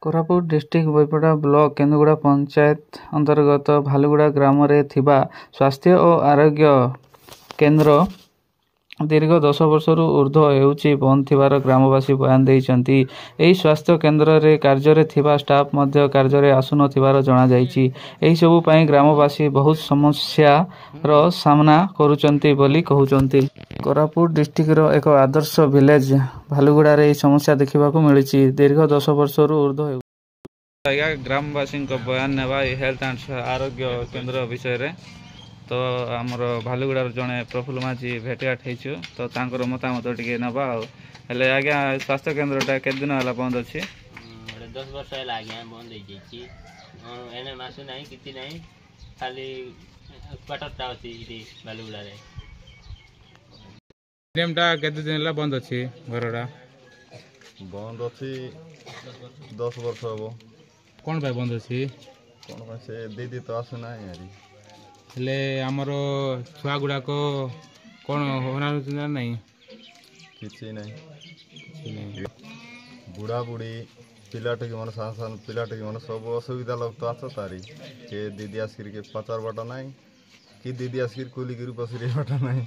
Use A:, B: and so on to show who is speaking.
A: Koraput district ବୋଇପଡ଼ା block Kenduguda panchayat ଅନ୍ତର୍ଗତ ଭାଲୁଗୁଡ଼ା ଗ୍ରାମରେ ଥିବା ସ୍ୱାସ୍ଥ୍ୟ ଓ ଆରୋଗ୍ୟ କେନ୍ଦ୍ର ଦୀର୍ଘ 10 ବର୍ଷରୁ ଉର୍ଦ୍ଧ୍ୱ ହେଉଛି ବନ୍ଦ ଥିବାର ଗ୍ରାମବାସୀ ବୟାନ ଦେଇଛନ୍ତି। ଏହି ସ୍ୱାସ୍ଥ୍ୟ କେନ୍ଦ୍ରରେ କାର୍ଯ୍ୟରେ ଥିବା ଷ୍ଟାଫ୍ ମଧ୍ୟ କାର୍ଯ୍ୟରେ ଆସୁନଥିବାର ଜଣାଯାଇଛି। ଏହିସବୁ ପାଇଁ ଗ୍ରାମବାସୀ ବହୁତ ସମସ୍ୟାର ସାମ୍ନା କରୁଛନ୍ତି ବୋଲି କହୁଛନ୍ତି। କୋରାପୁଟ ଡିଷ୍ଟ୍ରିକ୍ଟର ଏକ ଆଦର୍ଶ ଭିଲେଜ ଭାଲୁଗୁଡ଼ାରେ ଏହି ସମସ୍ୟା ଦେଖିବାକୁ ମିଳିଛି। ଦୀର୍ଘ 10 ବର୍ଷରୁ ଉର୍ଦ୍ଧ୍ୱ ହେଉଛି। ଆଜ୍ଞା ଗ୍ରାମବାସୀଙ୍କ ବୟାନ ନେବା ଏହି ହେଲ୍ଥ ଆଣ୍ଡ ଆରୋଗ୍ୟ କେନ୍ଦ୍ର ବିଷୟରେ। ତ ଆମର ଭାଲୁଗୁଡ଼ାର ଜଣେ ପ୍ରଫୁଲ୍ଲ ମାଝୀ ଭେଟିଆଟ ହେଇଛୁ, ତ ତାଙ୍କର ମତାମତ ଟିକେ ନେବା ଆଉ। ହେଲେ ଆଜ୍ଞା ସ୍ୱାସ୍ଥ୍ୟ କେନ୍ଦ୍ରଟା କେତେ ଦିନ ହେଲା ବନ୍ଦ ଅଛି?
B: 10 ବର୍ଷ ହେଲା ଆଜ୍ଞା ବନ୍ଦ ହେଇଯାଇଛି। ଏନେ ମାସ ନାହିଁ କିଛି ନାହିଁ, ଖାଲି କ୍ୱାର୍ଟରଟା ଅଛି ଏଠି ଭାଲୁଗୁଡ଼ାରେ।
A: ଟା କେତେ ଦିନ ହେଲା ବନ୍ଦ ଅଛି? ଘରଟା
C: ବନ୍ଦ ଅଛି 10 ବର୍ଷ ହବ।
A: କ'ଣ ପାଇଁ ବନ୍ଦ ଅଛି?
C: କ'ଣ ପାଇଁ ସେ ଦିଦି ତ ଆସୁନାହିଁ ଆରି।
A: ହେଲେ ଆମର ଛୁଆ ଗୁଡ଼ାକ କ'ଣ ହଇରାଣ ହେଉଛି ନା ନାହିଁ?
C: କିଛି ନାହିଁ। ବୁଢ଼ା ବୁଢ଼ୀ ପିଲାଟିକି ମାନେ ସାନ ସାନ ପିଲାଟିକି ମାନେ ସବୁ ଅସୁବିଧା ଲୋକ ତ ଆସ ତାରି। କେ ଦିଦି ଆସିକିରି କେ ପଚାର ବାଟ ନାହିଁ, କି ଦିଦି ଆସିକିରି କୁଲିକିରି ବସିରି ବାଟ ନାହିଁ।